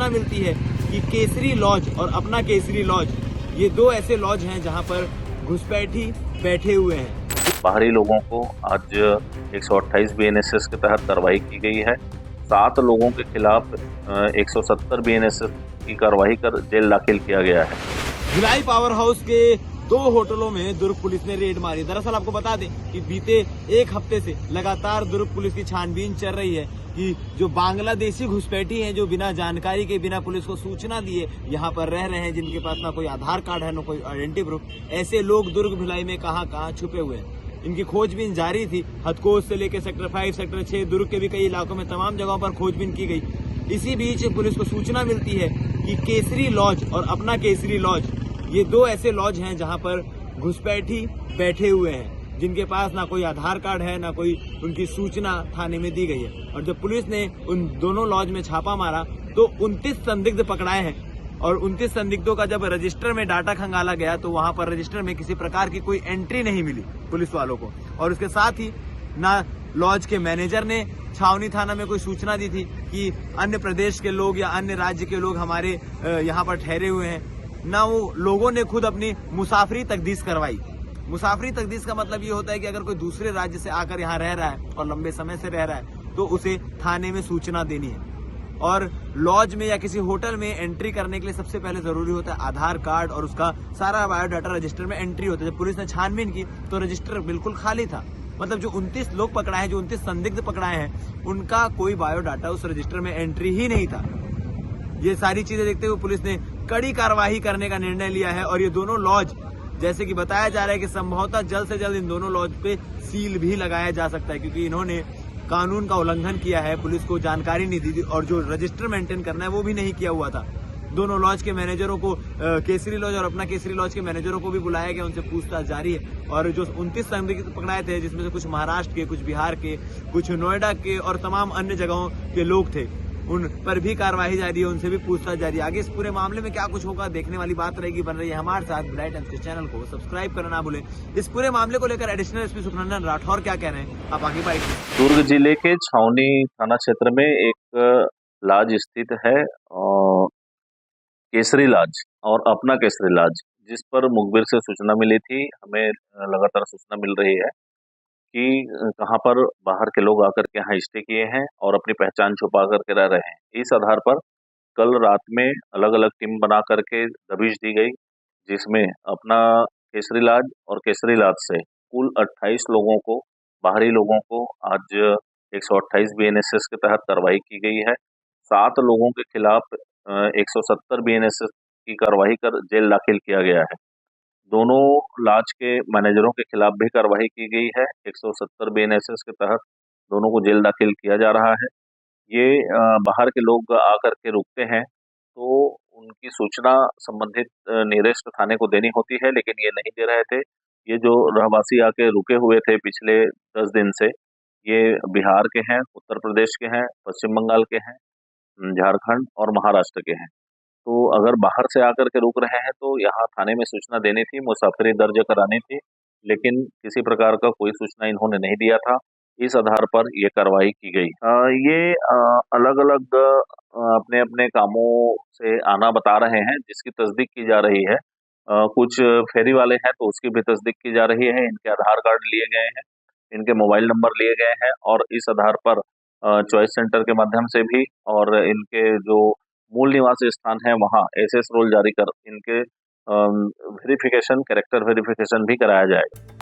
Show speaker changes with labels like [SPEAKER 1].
[SPEAKER 1] सूचना मिलती है कि केसरी लॉज और अपना केसरी लॉज, ये दो ऐसे लॉज हैं जहां पर घुसपैठी बैठे हुए हैं।
[SPEAKER 2] बाहरी लोगों को आज 128 बीएनएसएस के तहत कार्रवाई की गई है। 7 लोगों के खिलाफ 170 बीएनएसएस की कार्रवाई कर जेल दाखिल किया गया है।
[SPEAKER 1] भिलाई पावर हाउस के 2 होटलों में दुर्ग पुलिस ने रेड मारी। दरअसल आपको बता दें कि बीते एक हफ्ते से लगातार दुर्ग पुलिस की छानबीन चल रही है कि जो बांग्लादेशी घुसपैठी हैं, जो बिना जानकारी के, बिना पुलिस को सूचना दिए यहाँ पर रह रहे हैं, जिनके पास ना कोई आधार कार्ड है, ना कोई आइडेंटिटी प्रूफ, ऐसे लोग दुर्ग भिलाई में कहाँ छुपे हुए हैं। इनकी खोजबीन जारी थी। हथकोस से लेकर सेक्टर 5, सेक्टर 6, दुर्ग के भी कई इलाकों में तमाम जगहों पर खोजबीन की गई। इसी बीच पुलिस को सूचना मिलती है कि केसरी लॉज और अपना केसरी लॉज, ये दो ऐसे लॉज हैं जहां पर घुसपैठी बैठे हुए हैं, जिनके पास ना कोई आधार कार्ड है, ना कोई उनकी सूचना थाने में दी गई है। और जब पुलिस ने उन दोनों लॉज में छापा मारा तो 29 संदिग्ध पकड़ाए हैं। और 29 संदिग्धों का जब रजिस्टर में डाटा खंगाला गया तो वहां पर रजिस्टर में किसी प्रकार की कोई एंट्री नहीं मिली पुलिस वालों को। और उसके साथ ही ना लॉज के मैनेजर ने छावनी थाना में कोई सूचना दी थी कि अन्य प्रदेश के लोग या अन्य राज्य के लोग हमारे यहाँ पर ठहरे हुए हैं, ना वो लोगों ने खुद अपनी मुसाफरी तकदीस करवाई। मुसाफरी तकदीस का मतलब ये होता है कि अगर कोई दूसरे राज्य से आकर यहाँ रह रहा है और लंबे समय से रह रहा है तो उसे थाने में सूचना देनी है। और लॉज में या किसी होटल में एंट्री करने के लिए सबसे पहले जरूरी होता है आधार कार्ड और उसका सारा बायोडाटा रजिस्टर में एंट्री होता है। जब पुलिस ने छानबीन की तो रजिस्टर बिल्कुल खाली था। मतलब जो 29 लोग पकड़ाए हैं, जो 29 संदिग्ध पकड़ाए हैं, उनका कोई बायोडाटा उस रजिस्टर में एंट्री ही नहीं था। ये सारी चीजें देखते हुए पुलिस ने कड़ी कार्रवाई करने का निर्णय लिया है। और ये दोनों लॉज, जैसे कि बताया जा रहा है कि संभवतः जल्द से जल्द इन दोनों लॉज पे सील भी लगाया जा सकता है, क्योंकि इन्होंने कानून का उल्लंघन किया है, पुलिस को जानकारी नहीं दी थी और जो रजिस्टर मेंटेन करना है वो भी नहीं किया हुआ था। दोनों लॉज के मैनेजरों को, केसरी लॉज और अपना केसरी लॉज के मैनेजरों को भी बुलाया गया, उनसे पूछताछ जारी है। और जो 29 संदिग्ध पकड़ाए थे, जिसमें से कुछ महाराष्ट्र के, कुछ बिहार के, कुछ नोएडा के और तमाम अन्य जगहों के लोग थे, उन पर भी कार्रवाई जारी है, उनसे भी पूछताछ जारी है। आगे इस पूरे मामले में क्या कुछ होगा देखने वाली बात रहेगी। बन रही है हमारे साथ भिलाई टाइम्स के चैनल को सब्सक्राइब करना ना भूलें। इस पूरे मामले को लेकर एडिशनल एसपी सुखनंदन राठौर क्या कह रहे हैं, आप आगे बाइट।
[SPEAKER 2] दुर्ग जिले के छावनी थाना क्षेत्र में एक लॉज स्थित है, केसरी लॉज और अपना केसरी लॉज, जिस पर मुखबिर से सूचना मिली थी। हमें लगातार सूचना मिल रही है कि कहाँ पर बाहर के लोग आकर के यहाँ स्टे किए हैं और अपनी पहचान छुपा करके रह रहे हैं। इस आधार पर कल रात में अलग अलग टीम बना करके दबिश दी गई, जिसमें अपना केसरी लॉज और केसरी लॉज से कुल 28 लोगों को, बाहरी लोगों को आज 128 बीएनएसएस के तहत कार्रवाई की गई है। 7 लोगों के खिलाफ 170 बीएनएसएस की कार्रवाई कर जेल दाखिल किया गया है। दोनों लॉज के मैनेजरों के खिलाफ भी कार्रवाई की गई है। 170 बीएनएसएस के तहत दोनों को जेल दाखिल किया जा रहा है। ये बाहर के लोग आकर के रुकते हैं तो उनकी सूचना संबंधित नियरेस्ट थाने को देनी होती है, लेकिन ये नहीं दे रहे थे। ये जो रहवासी आके रुके हुए थे पिछले 10 दिन से, ये बिहार के हैं, उत्तर प्रदेश के हैं, पश्चिम बंगाल के हैं, झारखंड और महाराष्ट्र के हैं। तो अगर बाहर से आकर के रुक रहे हैं तो यहाँ थाने में सूचना देनी थी, मुसाफिरी दर्ज करानी थी, लेकिन किसी प्रकार का कोई सूचना इन्होंने नहीं दिया था। इस आधार पर ये कार्रवाई की गई। ये अलग अलग अपने अपने कामों से आना बता रहे हैं, जिसकी तस्दीक की जा रही है। कुछ फेरी वाले हैं तो उसकी भी तस्दीक की जा रही है। इनके आधार कार्ड लिए गए हैं, इनके मोबाइल नंबर लिए गए हैं और इस आधार पर चॉइस सेंटर के माध्यम से भी और इनके जो मूल निवासी स्थान है वहाँ एसएस रोल जारी कर इनके वेरिफिकेशन, कैरेक्टर वेरिफिकेशन भी कराया जाएगा।